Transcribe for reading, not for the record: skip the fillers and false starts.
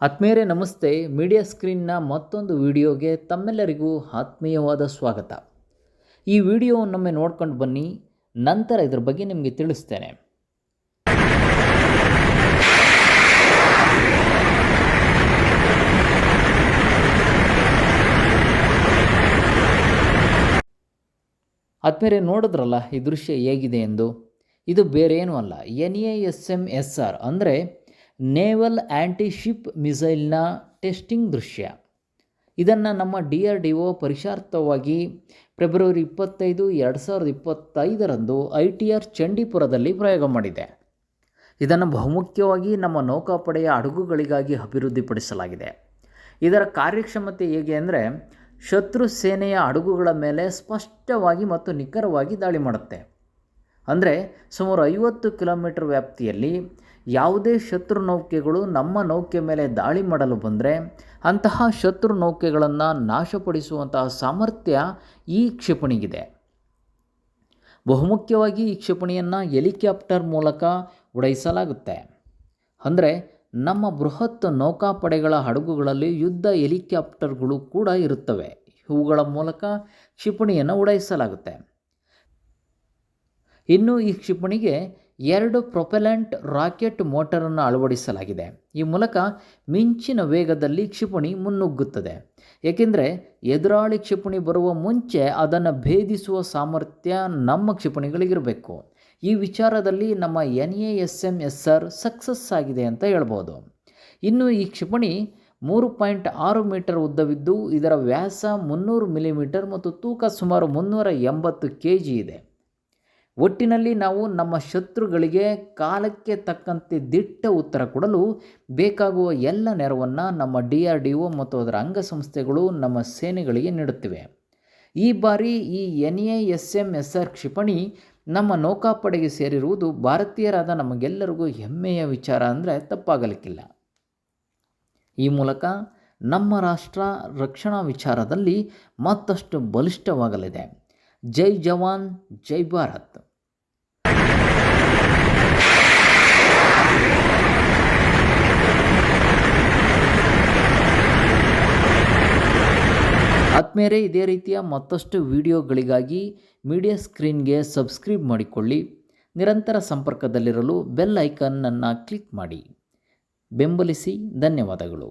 ಆತ್ಮೀಯರೇ ನಮಸ್ತೆ. ಮೀಡಿಯಾ ಸ್ಕ್ರೀನ್ನ ಮತ್ತೊಂದು ವಿಡಿಯೋಗೆ ತಮ್ಮೆಲ್ಲರಿಗೂ ಆತ್ಮೀಯವಾದ ಸ್ವಾಗತ. ಈ ವಿಡಿಯೋವನ್ನೊಮ್ಮೆ ನೋಡ್ಕೊಂಡು ಬನ್ನಿ, ನಂತರ ಇದರ ಬಗ್ಗೆ ನಿಮಗೆ ತಿಳಿಸ್ತೇನೆ. ಆತ್ಮೀಯರೇ ನೋಡಿದ್ರಲ್ಲ ಈ ದೃಶ್ಯ ಹೇಗಿದೆ ಎಂದು. ಇದು ಬೇರೇನೂ ಅಲ್ಲ, NASM-SR ಅಂದರೆ ನೇವಲ್ ಆ್ಯಂಟಿ-ಶಿಪ್ ಮಿಸೈಲ್ನ ಟೆಸ್ಟಿಂಗ್ ದೃಶ್ಯ. ಇದನ್ನು ನಮ್ಮ DRDO ಪರೀಕ್ಷಾರ್ಥವಾಗಿ ಫೆಬ್ರವರಿ 25, 2025ರಂದು ITR ಚಂಡೀಪುರದಲ್ಲಿ ಪ್ರಯೋಗ ಮಾಡಿದೆ. ಇದನ್ನು ಬಹುಮುಖ್ಯವಾಗಿ ನಮ್ಮ ನೌಕಾಪಡೆಯ ಹಡಗುಗಳಿಗಾಗಿ ಅಭಿವೃದ್ಧಿಪಡಿಸಲಾಗಿದೆ. ಇದರ ಕಾರ್ಯಕ್ಷಮತೆ ಹೇಗೆ ಅಂದರೆ, ಶತ್ರು ಸೇನೆಯ ಹಡಗುಗಳ ಮೇಲೆ ಸ್ಪಷ್ಟವಾಗಿ ಮತ್ತು ನಿಖರವಾಗಿ ದಾಳಿ ಮಾಡುತ್ತೆ. ಅಂದರೆ ಸುಮಾರು 50 ಕಿಲೋಮೀಟರ್ ವ್ಯಾಪ್ತಿಯಲ್ಲಿ ಯಾವುದೇ ಶತ್ರು ನೌಕೆಗಳು ನಮ್ಮ ನೌಕೆ ಮೇಲೆ ದಾಳಿ ಮಾಡಲು ಬಂದರೆ ಅಂತಹ ಶತ್ರು ನೌಕೆಗಳನ್ನು ನಾಶಪಡಿಸುವಂತಹ ಸಾಮರ್ಥ್ಯ ಈ ಕ್ಷಿಪಣಿಗಿದೆ. ಬಹುಮುಖ್ಯವಾಗಿ ಈ ಕ್ಷಿಪಣಿಯನ್ನು ಹೆಲಿಕಾಪ್ಟರ್ ಮೂಲಕ ಉಡಾಯಿಸಲಾಗುತ್ತೆ. ಅಂದರೆ ನಮ್ಮ ಬೃಹತ್ ನೌಕಾಪಡೆಗಳ ಹಡಗುಗಳಲ್ಲಿ ಯುದ್ಧ ಹೆಲಿಕಾಪ್ಟರ್ಗಳು ಕೂಡ ಇರುತ್ತವೆ. ಇವುಗಳ ಮೂಲಕ ಕ್ಷಿಪಣಿಯನ್ನು ಉಡಾಯಿಸಲಾಗುತ್ತೆ. ಇನ್ನು ಈ ಕ್ಷಿಪಣಿಗೆ 2 ಪ್ರೊಪೆಲೆಂಟ್ ರಾಕೆಟ್ ಮೋಟರನ್ನು ಅಳವಡಿಸಲಾಗಿದೆ. ಈ ಮೂಲಕ ಮಿಂಚಿನ ವೇಗದಲ್ಲಿ ಕ್ಷಿಪಣಿ ಮುನ್ನುಗ್ಗುತ್ತದೆ. ಏಕೆಂದರೆ ಎದುರಾಳಿ ಕ್ಷಿಪಣಿ ಬರುವ ಮುಂಚೆ ಅದನ್ನು ಭೇದಿಸುವ ಸಾಮರ್ಥ್ಯ ನಮ್ಮ ಕ್ಷಿಪಣಿಗಳಿಗಿರಬೇಕು. ಈ ವಿಚಾರದಲ್ಲಿ ನಮ್ಮ NASM-SR ಸಕ್ಸಸ್ ಆಗಿದೆ ಅಂತ ಹೇಳ್ಬೋದು. ಇನ್ನು ಈ ಕ್ಷಿಪಣಿ 3.6 ಮೀಟರ್ ಉದ್ದವಿದ್ದು ಇದರ ವ್ಯಾಸ 300 ಮಿಲಿಮೀಟರ್ ಮತ್ತು ತೂಕ ಸುಮಾರು 380 kg ಇದೆ. ಒಟ್ಟಿನಲ್ಲಿ ನಾವು ನಮ್ಮ ಶತ್ರುಗಳಿಗೆ ಕಾಲಕ್ಕೆ ತಕ್ಕಂತೆ ದಿಟ್ಟ ಉತ್ತರ ಕೊಡಲು ಬೇಕಾಗುವ ಎಲ್ಲ ನೆರವನ್ನು ನಮ್ಮ DRDO ಮತ್ತು ಅದರ ಅಂಗಸಂಸ್ಥೆಗಳು ನಮ್ಮ ಸೇನೆಗಳಿಗೆ ನೀಡುತ್ತಿವೆ. ಈ ಬಾರಿ ಈ NASM-SR ಕ್ಷಿಪಣಿ ನಮ್ಮ ನೌಕಾಪಡೆಗೆ ಸೇರಿರುವುದು ಭಾರತೀಯರಾದ ನಮಗೆಲ್ಲರಿಗೂ ಹೆಮ್ಮೆಯ ವಿಚಾರ ಅಂದರೆ ತಪ್ಪಾಗಲಿಕ್ಕಿಲ್ಲ. ಈ ಮೂಲಕ ನಮ್ಮ ರಾಷ್ಟ್ರ ರಕ್ಷಣಾ ವಿಚಾರದಲ್ಲಿ ಮತ್ತಷ್ಟು ಬಲಿಷ್ಠವಾಗಲಿದೆ. ಜೈ ಜವಾನ್, ಜೈ ಭಾರತ್. ಆದ್ಮೇಲೆ ಇದೇ ರೀತಿಯ ಮತ್ತಷ್ಟು ವಿಡಿಯೋಗಳಿಗಾಗಿ ಮೀಡಿಯಾ ಸ್ಕ್ರೀನ್ಗೆ ಸಬ್ಸ್ಕ್ರೈಬ್ ಮಾಡಿಕೊಳ್ಳಿ. ನಿರಂತರ ಸಂಪರ್ಕದಲ್ಲಿರಲು ಬೆಲ್ ಐಕಾನ್ನನ್ನು ಕ್ಲಿಕ್ ಮಾಡಿ. ಬೆಂಬಲಿಸಿ. ಧನ್ಯವಾದಗಳು.